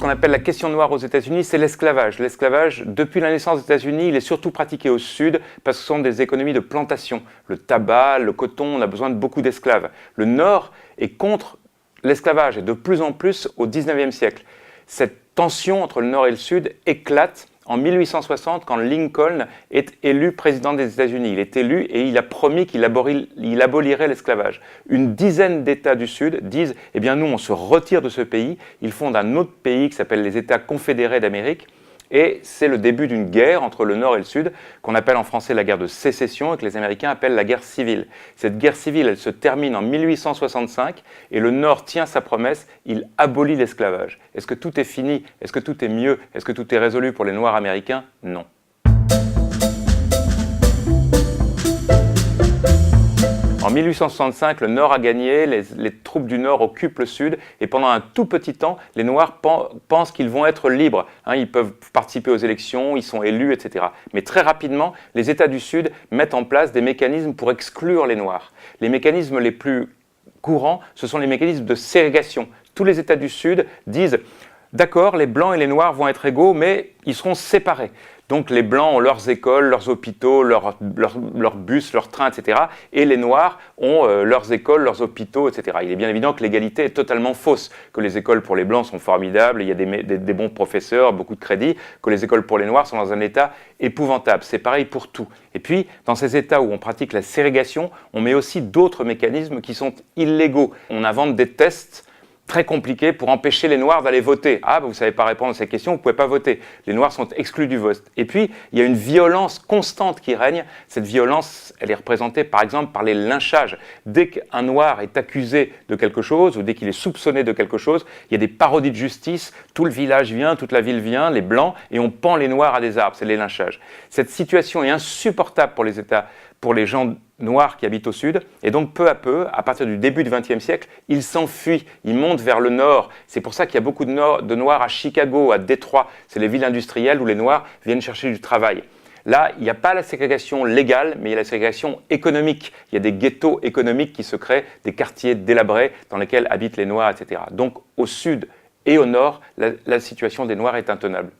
qu'on appelle la question noire aux États-Unis, c'est l'esclavage. L'esclavage, depuis la naissance des États-Unis, il est surtout pratiqué au sud parce que ce sont des économies de plantation. Le tabac, le coton, on a besoin de beaucoup d'esclaves. Le nord est contre l'esclavage et de plus en plus au XIXe siècle. Cette tension entre le nord et le sud éclate en 1860 quand Lincoln est élu président des États-Unis. Il est élu et il a promis qu'il abolirait l'esclavage. Une dizaine d'États du Sud disent « Eh bien nous, on se retire de ce pays ». Ils fondent un autre pays qui s'appelle les États confédérés d'Amérique. Et c'est le début d'une guerre entre le Nord et le Sud, qu'on appelle en français la guerre de sécession et que les Américains appellent la guerre civile. Cette guerre civile, elle se termine en 1865 et le Nord tient sa promesse, il abolit l'esclavage. Est-ce que tout est fini? Est-ce que tout est mieux? Est-ce que tout est résolu pour les Noirs américains? Non. En 1865, le Nord a gagné, les troupes du Nord occupent le Sud et pendant un tout petit temps, les Noirs pensent qu'ils vont être libres. Ils peuvent participer aux élections, ils sont élus, etc. Mais très rapidement, les États du Sud mettent en place des mécanismes pour exclure les Noirs. Les mécanismes les plus courants, ce sont les mécanismes de ségrégation. Tous les États du Sud disent « D'accord, les Blancs et les Noirs vont être égaux, mais ils seront séparés ». Donc les Blancs ont leurs écoles, leurs hôpitaux, leurs bus, leurs trains, etc. Et les Noirs ont leurs écoles, leurs hôpitaux, etc. Il est bien évident que l'égalité est totalement fausse, que les écoles pour les Blancs sont formidables, il y a des bons professeurs, beaucoup de crédits, que les écoles pour les Noirs sont dans un état épouvantable. C'est pareil pour tout. Et puis, dans ces états où on pratique la ségrégation, on met aussi d'autres mécanismes qui sont illégaux. On invente des tests très compliqué pour empêcher les Noirs d'aller voter. Ah, vous ne savez pas répondre à ces questions, vous ne pouvez pas voter. Les Noirs sont exclus du vote. Et puis, il y a une violence constante qui règne. Cette violence, elle est représentée par exemple par les lynchages. Dès qu'un Noir est accusé de quelque chose, ou dès qu'il est soupçonné de quelque chose, il y a des parodies de justice, tout le village vient, toute la ville vient, les Blancs, et on pend les Noirs à des arbres, c'est les lynchages. Cette situation est insupportable pour les États, pour les gens noirs qui habitent au sud, et donc peu à peu, à partir du début du XXe siècle, ils s'enfuient, ils montent vers le nord. C'est pour ça qu'il y a beaucoup de Noirs à Chicago, à Détroit, c'est les villes industrielles où les Noirs viennent chercher du travail. Là, il n'y a pas la ségrégation légale, mais il y a la ségrégation économique. Il y a des ghettos économiques qui se créent, des quartiers délabrés dans lesquels habitent les Noirs, etc. Donc au sud et au nord, la situation des Noirs est intenable.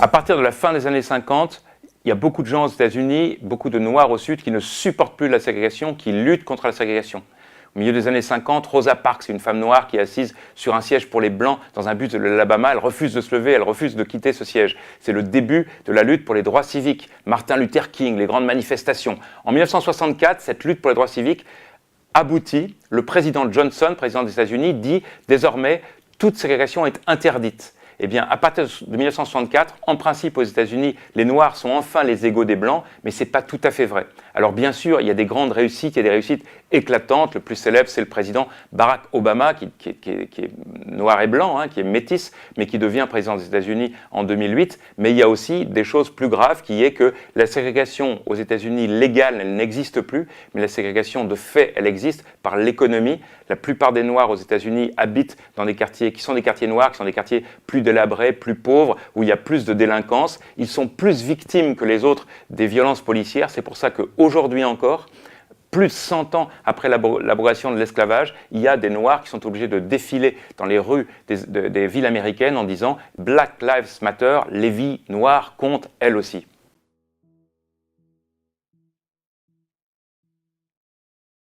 À partir de la fin des années 50, il y a beaucoup de gens aux États-Unis, beaucoup de Noirs au Sud qui ne supportent plus la ségrégation, qui luttent contre la ségrégation. Au milieu des années 50, Rosa Parks, une femme noire qui est assise sur un siège pour les Blancs dans un bus de l'Alabama, elle refuse de se lever, elle refuse de quitter ce siège. C'est le début de la lutte pour les droits civiques. Martin Luther King, les grandes manifestations. En 1964, cette lutte pour les droits civiques aboutit. Le président Johnson, président des États-Unis, dit désormais toute ségrégation est interdite. Eh bien, à partir de 1964, en principe aux États-Unis, les Noirs sont enfin les égaux des Blancs, mais ce n'est pas tout à fait vrai. Alors bien sûr, il y a des grandes réussites, il y a des réussites éclatantes. Le plus célèbre, c'est le président Barack Obama, qui est noir et blanc, qui est métis, mais qui devient président des États-Unis en 2008. Mais il y a aussi des choses plus graves, qui est que la ségrégation aux États-Unis légale, elle n'existe plus, mais la ségrégation de fait, elle existe par l'économie. La plupart des Noirs aux États-Unis habitent dans des quartiers qui sont des quartiers noirs, qui sont des quartiers plus délabrés, plus pauvres, où il y a plus de délinquance. Ils sont plus victimes que les autres des violences policières. C'est pour ça qu'aujourd'hui encore, plus de 100 ans après l'abrogation de l'esclavage, il y a des Noirs qui sont obligés de défiler dans les rues des villes américaines en disant « Black Lives Matter », les vies noires comptent elles aussi.